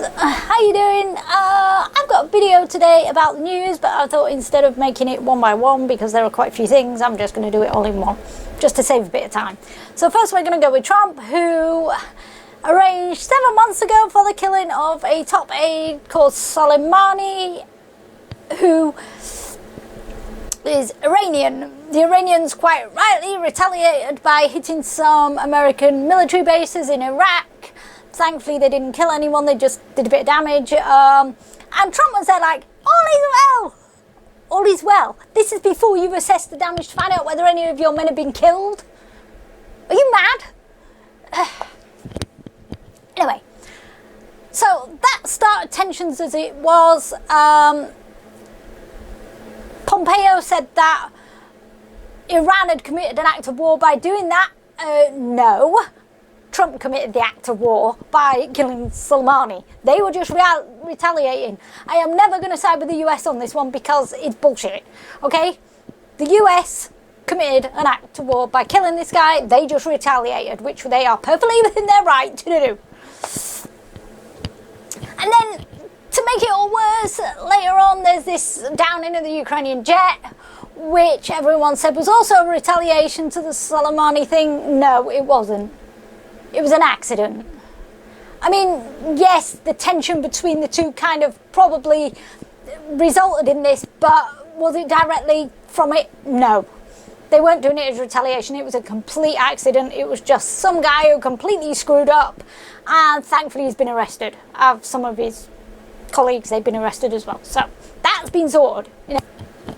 how you doing? I've got a video today about the news, but I thought instead of making it one by one, because there are quite a few things, I'm just going to do it all in one, just to save a bit of time. So first we're going to go with Trump, who arranged 7 months ago for the killing of a top aide called Soleimani, who is Iranian. The Iranians quite rightly retaliated by hitting some American military bases in Iraq. Thankfully they didn't kill anyone, they just did a bit of damage. And Trump was there like, all is well! All is well. This is before you've assessed the damage to find out whether any of your men have been killed. Are you mad? Anyway, so that started tensions as it was. Pompeo said that Iran had committed an act of war by doing that. No. Trump committed the act of war by killing Soleimani. They were just retaliating. I am never going to side with the US on this one because it's bullshit. Okay? The US committed an act of war by killing this guy. They just retaliated, which they are perfectly within their right to do. And then, to make it all worse, later on there's this downing of the Ukrainian jet, which everyone said was also a retaliation to the Soleimani thing. No, it wasn't. It was an accident. I mean, yes, the tension between the two kind of probably resulted in this, but was it directly from it? No. They weren't doing it as retaliation. It was a complete accident. It was just some guy who completely screwed up, and thankfully he's been arrested. Some of his colleagues, they've been arrested as well. So that's been sorted. You know.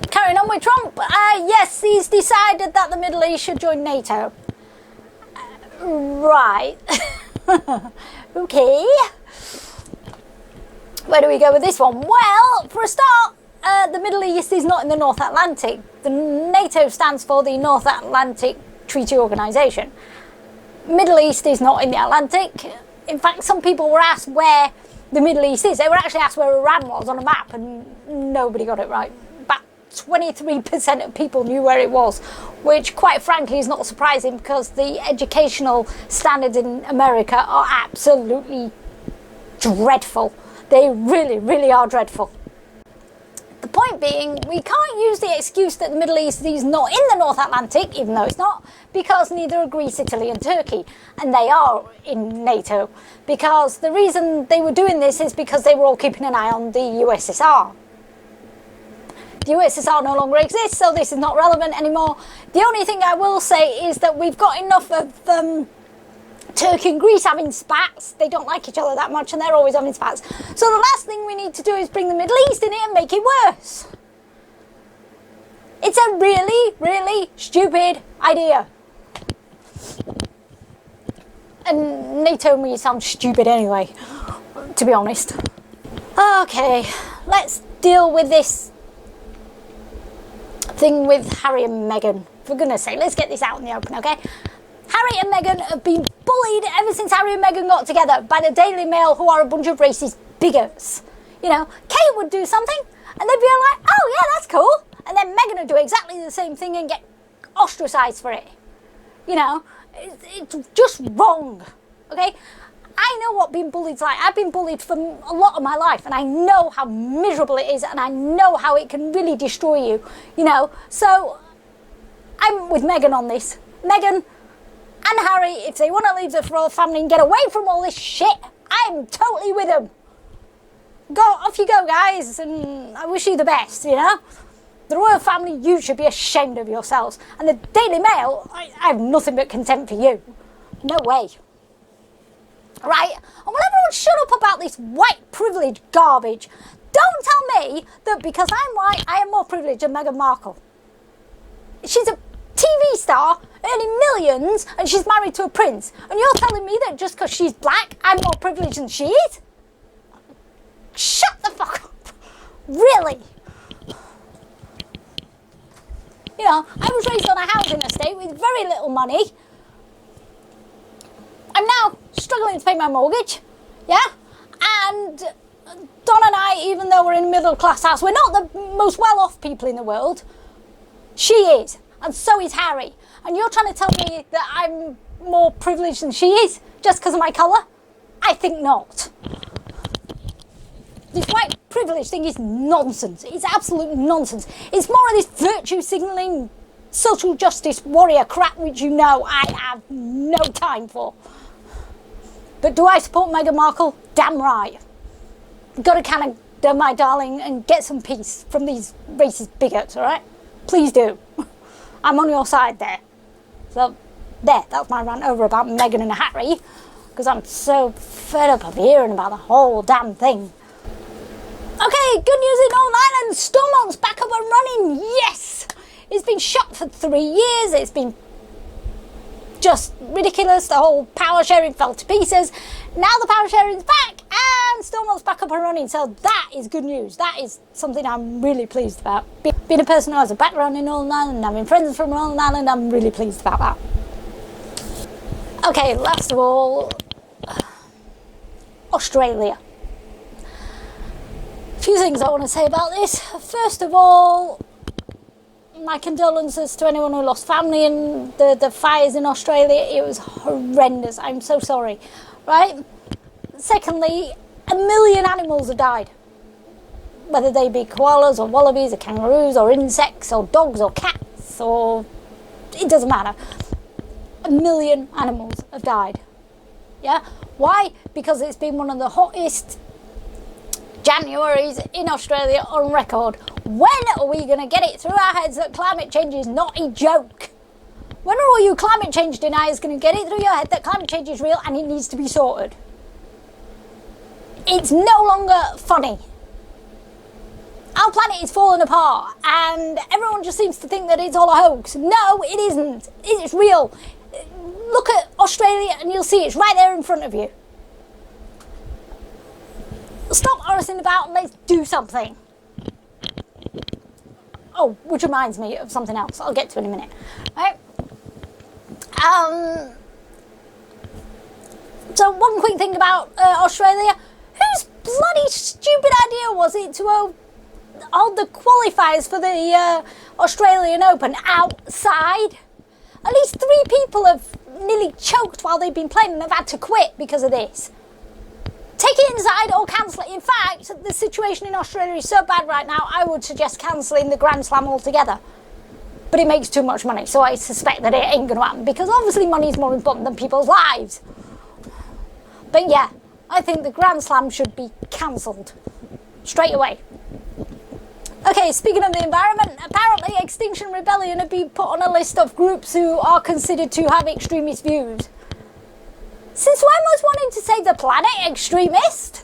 Carrying on with Trump, yes, he's decided that the Middle East should join NATO. Right. Okay. Where do we go with this one? Well, for a start, the Middle East is not in the North Atlantic. The NATO stands for the North Atlantic Treaty Organization. Middle East is not in the Atlantic. In fact, some people were asked where the Middle East is. They were actually asked where Iran was on a map, and nobody got it right. 23% of people knew where it was, which quite frankly is not surprising because the educational standards in America are absolutely dreadful. They really, really are dreadful. The point being, we can't use the excuse that the Middle East is not in the North Atlantic, even though it's not, because neither are Greece, Italy and Turkey, and they are in NATO. Because the reason they were doing this is because they were all keeping an eye on the USSR. The USSR no longer exists, so this is not relevant anymore. The only thing I will say is that we've got enough of Turkey and Greece having spats. They don't like each other that much, and they're always having spats. So the last thing we need to do is bring the Middle East in it and make it worse. It's a really, really stupid idea. And NATO and me sound stupid anyway, to be honest. Okay, let's deal with this thing with Harry and Meghan. For goodness sake, let's get this out in the open, okay? Harry and Meghan have been bullied ever since Harry and Meghan got together by the Daily Mail, who are a bunch of racist bigots. You know, Kate would do something and they'd be like, oh yeah, that's cool. And then Meghan would do exactly the same thing and get ostracised for it. You know, it's just wrong, okay? I know what being bullied's like. I've been bullied for a lot of my life, and I know how miserable it is, and I know how it can really destroy you, you know. So, I'm with Meghan on this. Meghan and Harry, if they want to leave the royal family and get away from all this shit, I'm totally with them. Go, off you go, guys, and I wish you the best, you know. The royal family, you should be ashamed of yourselves. And the Daily Mail, I have nothing but contempt for you. No way. Right? And will everyone shut up about this white privilege garbage? Don't tell me that because I'm white, I am more privileged than Meghan Markle. She's a TV star earning millions and she's married to a prince. And you're telling me that just because she's black, I'm more privileged than she is? Shut the fuck up. Really? You know, I was raised on a housing estate with very little money. I'm now struggling to pay my mortgage, yeah? And Don and I, even though we're in a middle class house, we're not the most well-off people in the world. She is, and so is Harry. And you're trying to tell me that I'm more privileged than she is just because of my colour? I think not. This white privilege thing is nonsense. It's absolute nonsense. It's more of this virtue signalling, social justice warrior crap which you know I have no time for. But do I support Meghan Markle? Damn right. Got to Canada, my darling, and get some peace from these racist bigots, alright? Please do. I'm on your side there. So, there, that's my rant over about Meghan and Harry, because I'm so fed up of hearing about the whole damn thing. Okay, good news in Northern Ireland. Stormont's back up and running. Yes! It's been shut for 3 years. It's been just ridiculous. The whole power sharing fell to pieces. Now the power sharing's back and Stormont's back up and running. So that is good news. That is something I'm really pleased about. Being a person who has a background in Northern Ireland and having friends from Northern Ireland, I'm really pleased about that. Okay, last of all, Australia. A few things I want to say about this. First of all, my condolences to anyone who lost family in the fires in Australia. It was horrendous. I'm so sorry. Right? Secondly, 1 million animals have died. Whether they be koalas or wallabies or kangaroos or insects or dogs or cats or... it doesn't matter. 1 million animals have died. Yeah? Why? Because it's been one of the hottest Januaries in Australia on record. When are we going to get it through our heads that climate change is not a joke? When are all you climate change deniers going to get it through your head that climate change is real and it needs to be sorted? It's no longer funny. Our planet is falling apart and everyone just seems to think that it's all a hoax. No, it isn't. It's real. Look at Australia and you'll see it's right there in front of you. Stop horsing about and let's do something. Oh, which reminds me of something else I'll get to in a minute. Right? So one quick thing about Australia. Whose bloody stupid idea was it to hold the qualifiers for the Australian Open outside? At least 3 people have nearly choked while they've been playing and have had to quit because of this. Take it inside or cancel it. In fact, the situation in Australia is so bad right now, I would suggest cancelling the Grand Slam altogether. But it makes too much money, so I suspect that it ain't going to happen, because obviously money is more important than people's lives. But yeah, I think the Grand Slam should be cancelled straight away. Okay, speaking of the environment, apparently Extinction Rebellion have been put on a list of groups who are considered to have extremist views. Since when was wanting to save the planet extremist?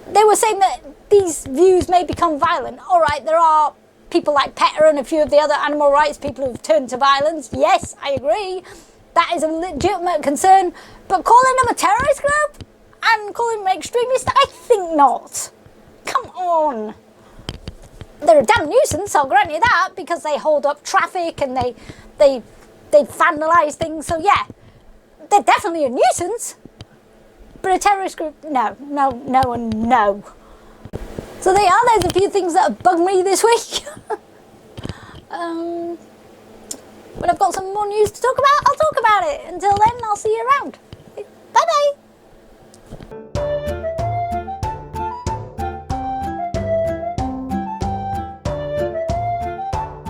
They were saying that these views may become violent. Alright, there are people like PETA and a few of the other animal rights people who've turned to violence. Yes, I agree. That is a legitimate concern. But calling them a terrorist group and calling them extremist, I think not. Come on. They're a damn nuisance, I'll grant you that, because they hold up traffic and they vandalise things. So yeah, they're definitely a nuisance. But a terrorist group, no, and no. So there are, there's a few things that have bugged me this week. When I've got some more news to talk about, I'll talk about it. Until then, I'll see you around. Bye-bye.